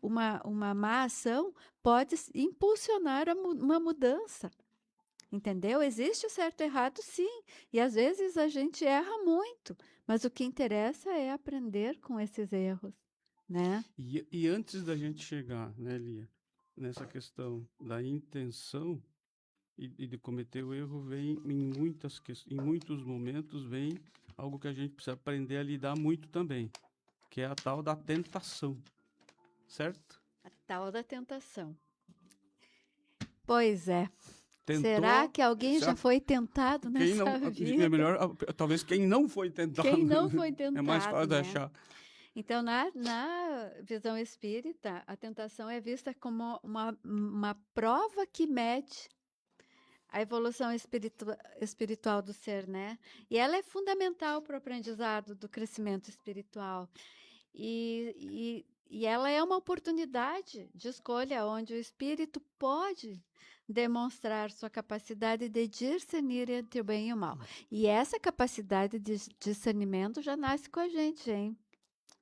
uma má ação pode impulsionar uma mudança. Entendeu? Existe o certo e errado, sim. E às vezes a gente erra muito. Mas o que interessa é aprender com esses erros, né? E antes da gente chegar, né, Lia, nessa questão da intenção e de cometer o erro, vem em muitos momentos, vem algo que a gente precisa aprender a lidar muito também, que é a tal da tentação. Certo? A tal da tentação. Pois é. Tentou, será que alguém já foi tentado nessa vida? É melhor, talvez quem não foi tentado. Quem não foi tentado, é mais fácil de achar. Então, na visão espírita, a tentação é vista como uma prova que mede a evolução espiritual do ser, né? E ela é fundamental para o aprendizado do crescimento espiritual. E ela é uma oportunidade de escolha onde o espírito pode demonstrar sua capacidade de discernir entre o bem e o mal. E essa capacidade de discernimento já nasce com a gente, hein?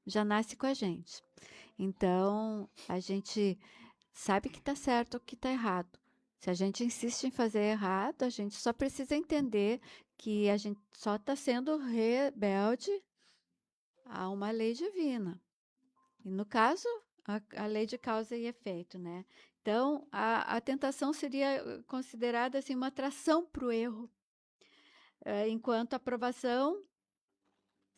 Já nasce com a gente. Então, a gente sabe que está certo ou que está errado. Se a gente insiste em fazer errado, a gente só precisa entender que a gente só está sendo rebelde a uma lei divina. E, no caso, a lei de causa e efeito, né? Então, a tentação seria considerada assim, uma atração para o erro, enquanto a aprovação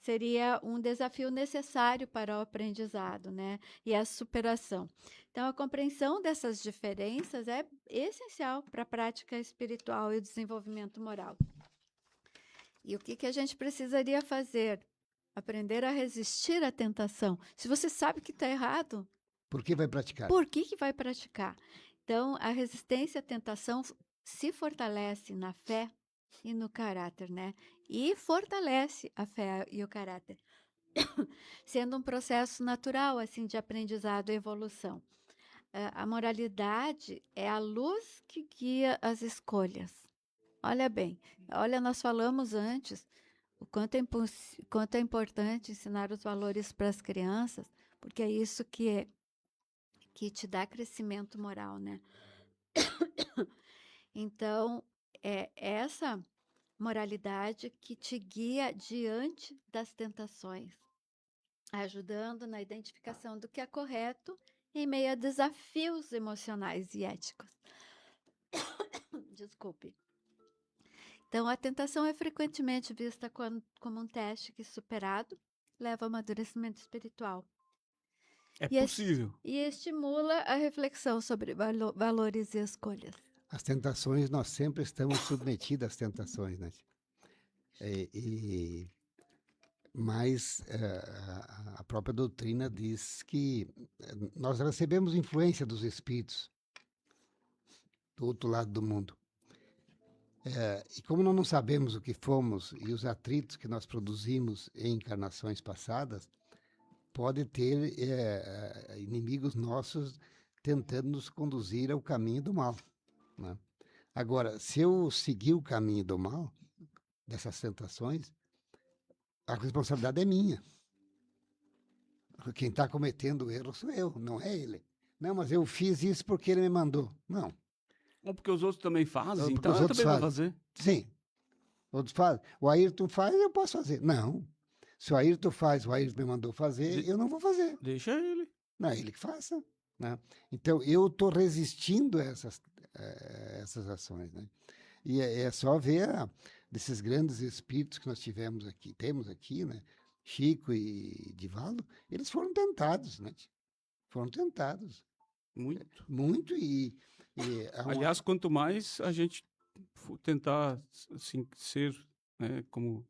seria um desafio necessário para o aprendizado, né? E a superação. Então, a compreensão dessas diferenças é essencial para a prática espiritual e o desenvolvimento moral. E o que a gente precisaria fazer? Aprender a resistir à tentação. Se você sabe que está errado, Por que vai praticar? por que vai praticar? Então, a resistência à tentação se fortalece na fé e no caráter, né? E fortalece a fé e o caráter, sendo um processo natural, assim, de aprendizado e evolução. A moralidade é a luz que guia as escolhas. Olha bem, nós falamos antes o quanto é importante ensinar os valores para as crianças, porque é isso que te dá crescimento moral, né? Então, é essa moralidade que te guia diante das tentações, ajudando na identificação do que é correto em meio a desafios emocionais e éticos. Desculpe. Então, a tentação é frequentemente vista como um teste que, superado, leva ao amadurecimento espiritual. É possível. E estimula a reflexão sobre valores e escolhas. As tentações, nós sempre estamos submetidos às tentações, né? Mas a própria doutrina diz que nós recebemos influência dos espíritos do outro lado do mundo. E como nós não sabemos o que fomos e os atritos que nós produzimos em encarnações passadas, pode ter inimigos nossos tentando nos conduzir ao caminho do mal, né? Agora, se eu seguir o caminho do mal, dessas tentações, a responsabilidade é minha. Quem está cometendo o erro sou eu, não é ele. Não, mas eu fiz isso porque ele me mandou. Não. Ou porque os outros também fazem, Porque então os eu outros também vou fazem. fazer. Sim. Outros fazem. O Ayrton faz, eu posso fazer. Não. Se o Ayrton faz, o Ayrton me mandou fazer, eu não vou fazer. Deixa ele. Não, é ele que faça, né? Então, eu estou resistindo a essas ações, né? E é só ver desses grandes espíritos que nós temos aqui, né? Chico e Divaldo, eles foram tentados, né? Foram tentados. Muito. Muito Aliás, quanto mais a gente tentar assim, ser, né, como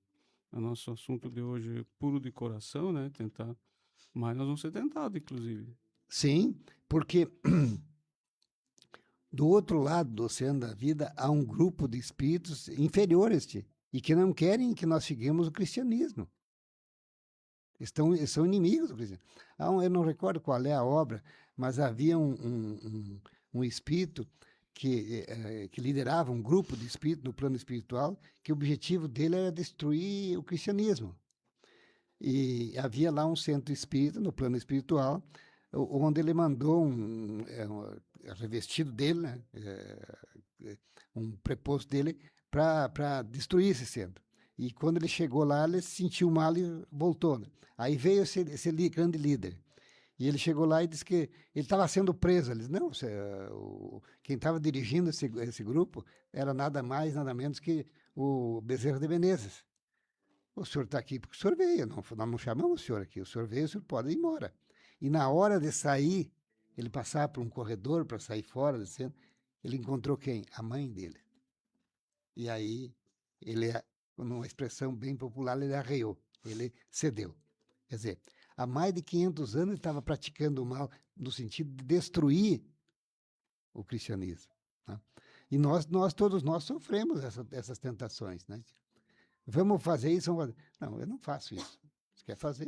o nosso assunto de hoje é puro de coração, né? Tentar, mais nós vamos ser tentados, inclusive. Sim, porque do outro lado do oceano da vida há um grupo de espíritos inferiores e que não querem que nós seguimos o cristianismo. São inimigos do cristianismo. Eu não recordo qual é a obra, mas havia um espírito que liderava um grupo de espíritos no plano espiritual, que o objetivo dele era destruir o cristianismo. E havia lá um centro espírita no plano espiritual, onde ele mandou revestido dele, né, um preposto dele, para destruir esse centro. E quando ele chegou lá, ele se sentiu mal e voltou, né? Aí veio esse grande líder. E ele chegou lá e disse que ele estava sendo preso. Ele disse, não, quem estava dirigindo esse grupo era nada mais, nada menos que o Bezerra de Menezes. O senhor está aqui porque o senhor veio, nós não chamamos o senhor aqui. O senhor veio, o senhor pode ir embora. E na hora de sair, ele passava por um corredor para sair fora, descendo, ele encontrou quem? A mãe dele. E aí, numa expressão bem popular, ele arreou, ele cedeu. Quer dizer, há mais de 500 anos ele estava praticando o mal no sentido de destruir o cristianismo, né? E todos nós sofremos essas tentações, né? Vamos fazer isso? Não, eu não faço isso. Você quer fazer?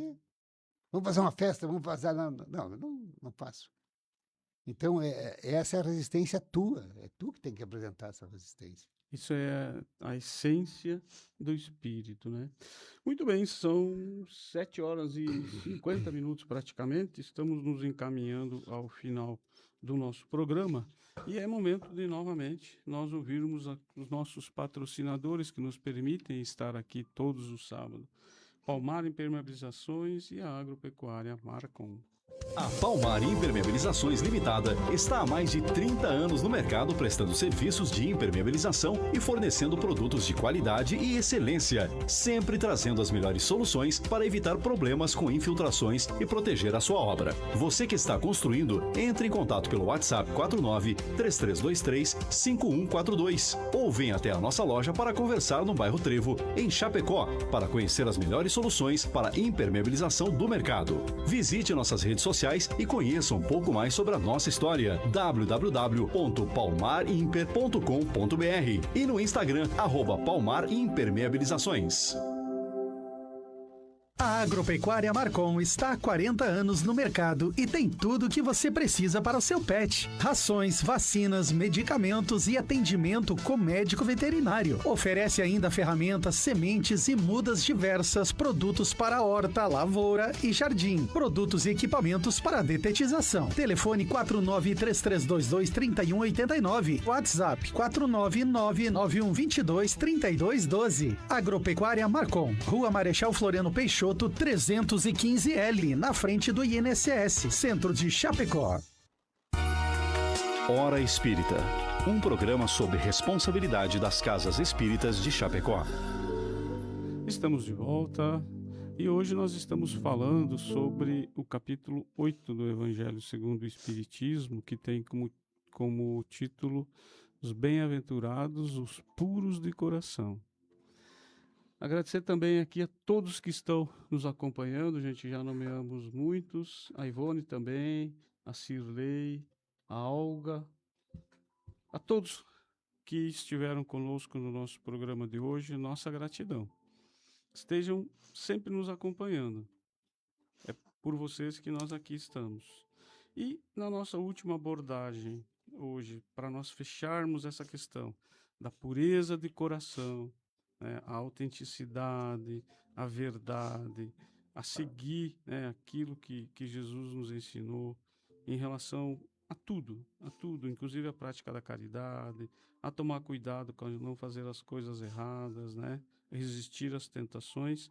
Vamos fazer uma festa? Vamos fazer... Não, eu não faço. Então, essa é a resistência tua. É tu que tem que apresentar essa resistência. Isso é a essência do espírito, né? Muito bem, são 7 horas e 50 minutos praticamente. Estamos nos encaminhando ao final do nosso programa. E é momento de, novamente, nós ouvirmos os nossos patrocinadores que nos permitem estar aqui todos os sábados. Palmar Impermeabilizações e a Agropecuária Marcon. A Palmar Impermeabilizações Limitada está há mais de 30 anos no mercado prestando serviços de impermeabilização e fornecendo produtos de qualidade e excelência, sempre trazendo as melhores soluções para evitar problemas com infiltrações e proteger a sua obra. Você que está construindo, entre em contato pelo WhatsApp 49-3323-5142 ou venha até a nossa loja para conversar no bairro Trevo, em Chapecó, para conhecer as melhores soluções para impermeabilização do mercado. Visite nossas redes sociais e conheça um pouco mais sobre a nossa história. www.palmarimper.com.br e no Instagram, @palmarimpermeabilizações. A Agropecuária Marcon está há 40 anos no mercado e tem tudo o que você precisa para o seu pet. Rações, vacinas, medicamentos e atendimento com médico veterinário. Oferece ainda ferramentas, sementes e mudas diversas, produtos para horta, lavoura e jardim. Produtos e equipamentos para detetização. Telefone 4933223189. WhatsApp 49991223212. Agropecuária Marcon. Rua Marechal Floriano Peixoto, 315L, na frente do INSS, centro de Chapecó. Hora Espírita, um programa sobre responsabilidade das casas espíritas de Chapecó. Estamos de volta e hoje nós estamos falando sobre o capítulo 8 do Evangelho segundo o Espiritismo, que tem como título Os Bem-aventurados, os Puros de Coração. Agradecer também aqui a todos que estão nos acompanhando, a gente já nomeamos muitos, a Ivone também, a Cirlei, a Olga, a todos que estiveram conosco no nosso programa de hoje, nossa gratidão. Estejam sempre nos acompanhando, é por vocês que nós aqui estamos. E na nossa última abordagem hoje, para nós fecharmos essa questão da pureza de coração, a autenticidade, a verdade, a seguir aquilo que Jesus nos ensinou em relação a tudo, inclusive a prática da caridade, a tomar cuidado com não fazer as coisas erradas, resistir às tentações.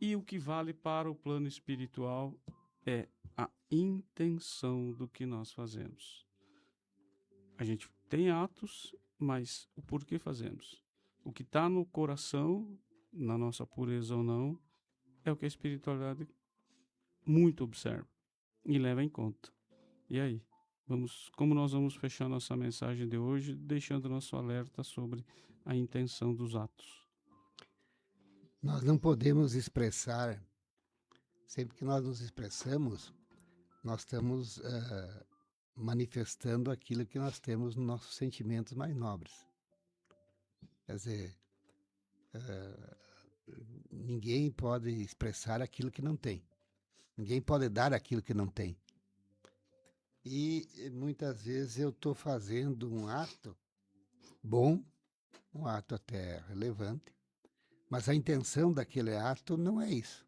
E o que vale para o plano espiritual é a intenção do que nós fazemos. A gente tem atos, mas o porquê fazemos? O que está no coração, na nossa pureza ou não, é o que a espiritualidade muito observa e leva em conta. E aí, como nós vamos fechar nossa mensagem de hoje, deixando nosso alerta sobre a intenção dos atos? Nós não podemos expressar, sempre que nós nos expressamos, nós estamos manifestando aquilo que nós temos nos nossos sentimentos mais nobres. Quer dizer, ninguém pode expressar aquilo que não tem. Ninguém pode dar aquilo que não tem. E muitas vezes eu estou fazendo um ato bom, um ato até relevante, mas a intenção daquele ato não é isso.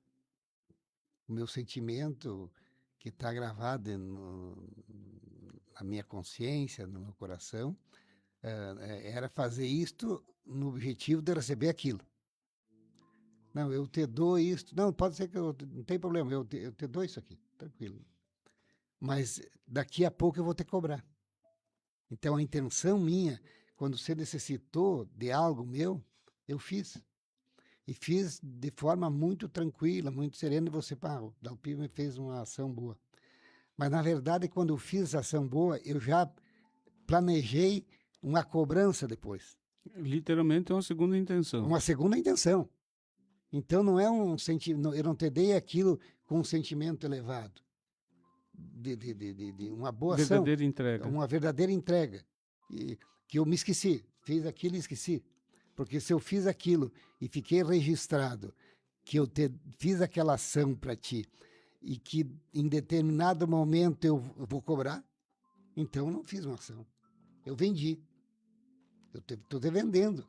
O meu sentimento que está gravado na minha consciência, no meu coração, era fazer isto no objetivo de receber aquilo. Não, eu te dou isto. Não, pode ser que não tem problema, eu te dou isso aqui, tranquilo. Mas daqui a pouco eu vou te cobrar. Então a intenção minha, quando você necessitou de algo meu, eu fiz. E fiz de forma muito tranquila, muito serena, e você, o Dalpi me fez uma ação boa. Mas na verdade, quando eu fiz a ação boa, eu já planejei uma cobrança depois. Literalmente é uma segunda intenção. Uma segunda intenção. Então não é um sentimento, eu não te dei aquilo com um sentimento elevado. De uma boa ação. Verdadeira entrega. Uma verdadeira entrega. Que eu me esqueci. Fiz aquilo e esqueci. Porque se eu fiz aquilo e fiquei registrado que eu fiz aquela ação para ti e que em determinado momento eu vou cobrar, então eu não fiz uma ação. Eu vendi. Eu estou te vendendo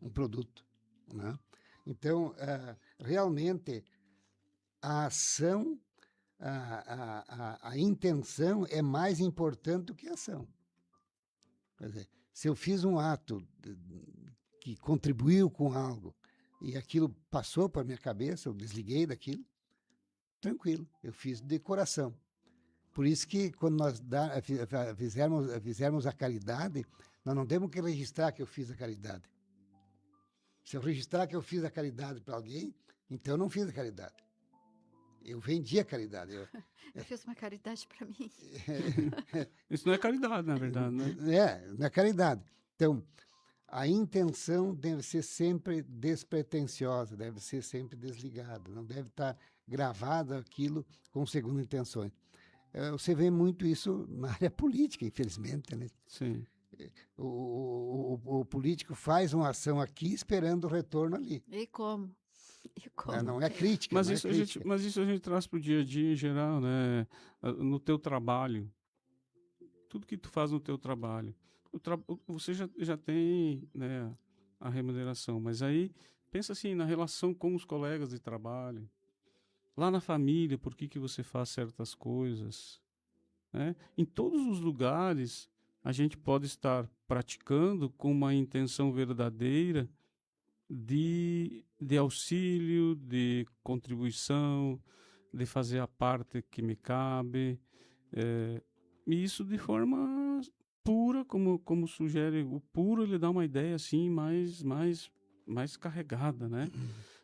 um produto. Né? Então, realmente, a ação, a intenção é mais importante do que a ação. Quer dizer, se eu fiz um ato que contribuiu com algo e aquilo passou para minha cabeça, eu desliguei daquilo, tranquilo, eu fiz de coração. Por isso que quando nós fizermos a caridade, nós não temos que registrar que eu fiz a caridade. Se eu registrar que eu fiz a caridade para alguém, então eu não fiz a caridade. Eu vendi a caridade. Eu fiz uma caridade para mim. Isso não é caridade, na verdade, né? Não é caridade. Então, a intenção deve ser sempre despretensiosa, deve ser sempre desligada, não deve estar gravado aquilo com segunda intenções. Você vê muito isso na área política, infelizmente, né? Sim. O político faz uma ação aqui esperando o retorno ali. E como? Não é crítica. Mas, não isso é crítica. mas isso a gente traz para o dia a dia em geral, né? No teu trabalho. Tudo que tu faz no teu trabalho. Você já tem, né, a remuneração, mas aí pensa assim, na relação com os colegas de trabalho. Lá na família, por que você faz certas coisas? Né? Em todos os lugares, a gente pode estar praticando com uma intenção verdadeira de auxílio, de contribuição, de fazer a parte que me cabe. E isso de forma pura, como sugere. O puro, ele dá uma ideia assim mais carregada, né?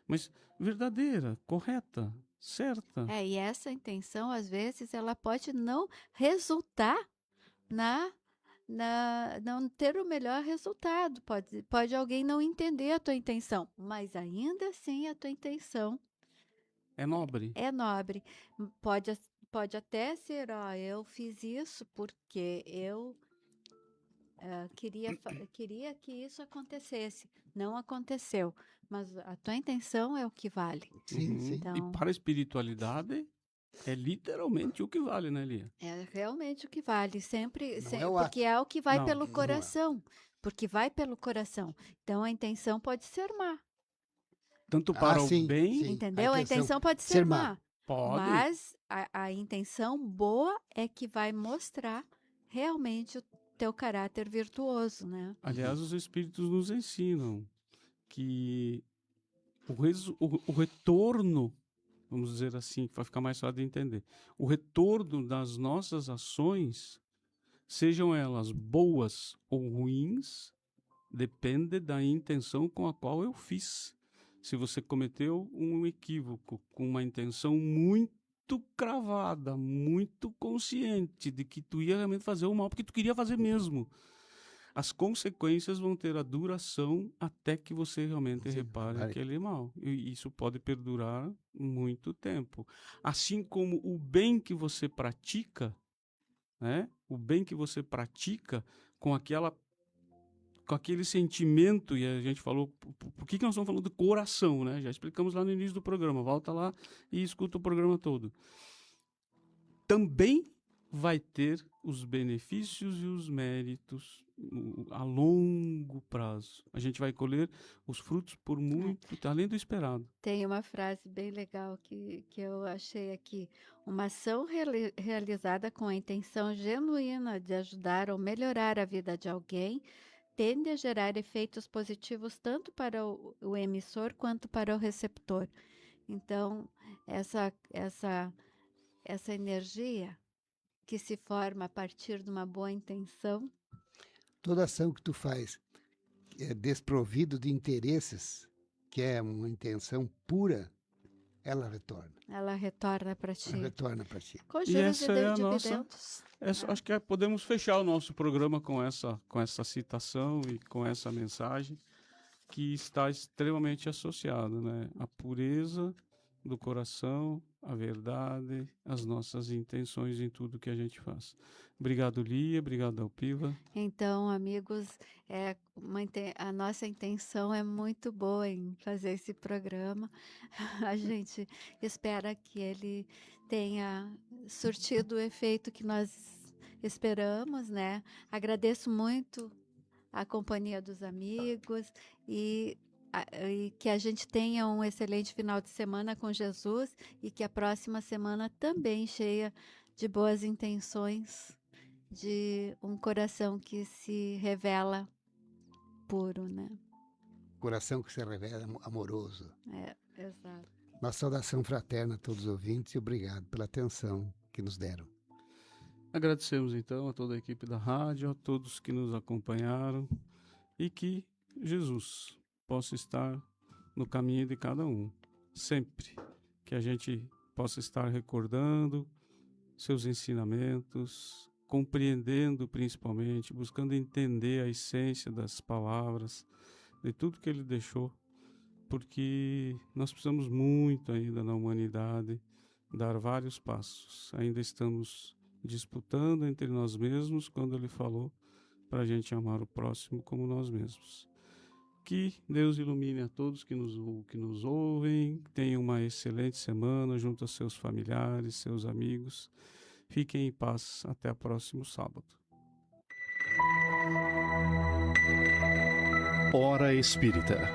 Mas verdadeira, correta, certa. E essa intenção, às vezes, ela pode não resultar não ter o melhor resultado. Pode alguém não entender a tua intenção, mas ainda assim a tua intenção é nobre. É nobre. Pode até ser, eu fiz isso porque eu queria que isso acontecesse. Não aconteceu, mas a tua intenção é o que vale. Sim, sim. Então, e para a espiritualidade, é literalmente o que vale, né, Lia? É realmente o que vale, sempre, Não é porque é o que vai Não, pelo não é. coração. Porque vai pelo coração. Então, a intenção pode ser má, Tanto para o sim, bem, sim. entendeu? A intenção pode ser má. pode. Mas a intenção boa é que vai mostrar realmente o teu caráter virtuoso, né? Aliás, os espíritos nos ensinam que o retorno, vamos dizer assim, para ficar mais fácil de entender, o retorno das nossas ações, sejam elas boas ou ruins, depende da intenção com a qual eu fiz. Se você cometeu um equívoco com uma intenção muito cravada, muito consciente de que tu ia realmente fazer o mal, porque tu queria fazer mesmo, as consequências vão ter a duração até que você realmente repare aquele mal. E isso pode perdurar muito tempo. Assim como o bem que você pratica, né? O bem que você pratica com aquele sentimento, e a gente falou, por que nós estamos falando de coração, né? Já explicamos lá no início do programa, volta lá e escuta o programa todo. Também vai ter os benefícios e os méritos a longo prazo. A gente vai colher os frutos por muito, além do esperado. Tem uma frase bem legal que eu achei aqui. Uma ação realizada com a intenção genuína de ajudar ou melhorar a vida de alguém tende a gerar efeitos positivos tanto para o emissor quanto para o receptor. Então, essa energia que se forma a partir de uma boa intenção. Toda ação que tu faz é desprovido de interesses, que é uma intenção pura, ela retorna. Ela retorna para ti. Ela retorna para ti. Com juros e dividendos. Acho que podemos fechar o nosso programa com essa citação e com essa mensagem que está extremamente associada, né? A pureza do coração, a verdade, as nossas intenções em tudo que a gente faz. Obrigado, Lia. Obrigado, Alpiva. Então, amigos, a nossa intenção é muito boa em fazer esse programa. A gente espera que ele tenha surtido o efeito que nós esperamos, né? Agradeço muito a companhia dos amigos e que a gente tenha um excelente final de semana com Jesus e que a próxima semana também cheia de boas intenções, de um coração que se revela puro, né? Coração que se revela amoroso. Exato. Uma saudação fraterna a todos os ouvintes e obrigado pela atenção que nos deram. Agradecemos então a toda a equipe da rádio, a todos que nos acompanharam e que Jesus possa estar no caminho de cada um, sempre. Que a gente possa estar recordando seus ensinamentos, compreendendo principalmente, buscando entender a essência das palavras, de tudo que ele deixou, porque nós precisamos muito ainda na humanidade dar vários passos. Ainda estamos disputando entre nós mesmos quando ele falou para a gente amar o próximo como nós mesmos. Que Deus ilumine a todos que nos ouvem, tenham uma excelente semana junto aos seus familiares, seus amigos. Fiquem em paz até o próximo sábado. Hora Espírita.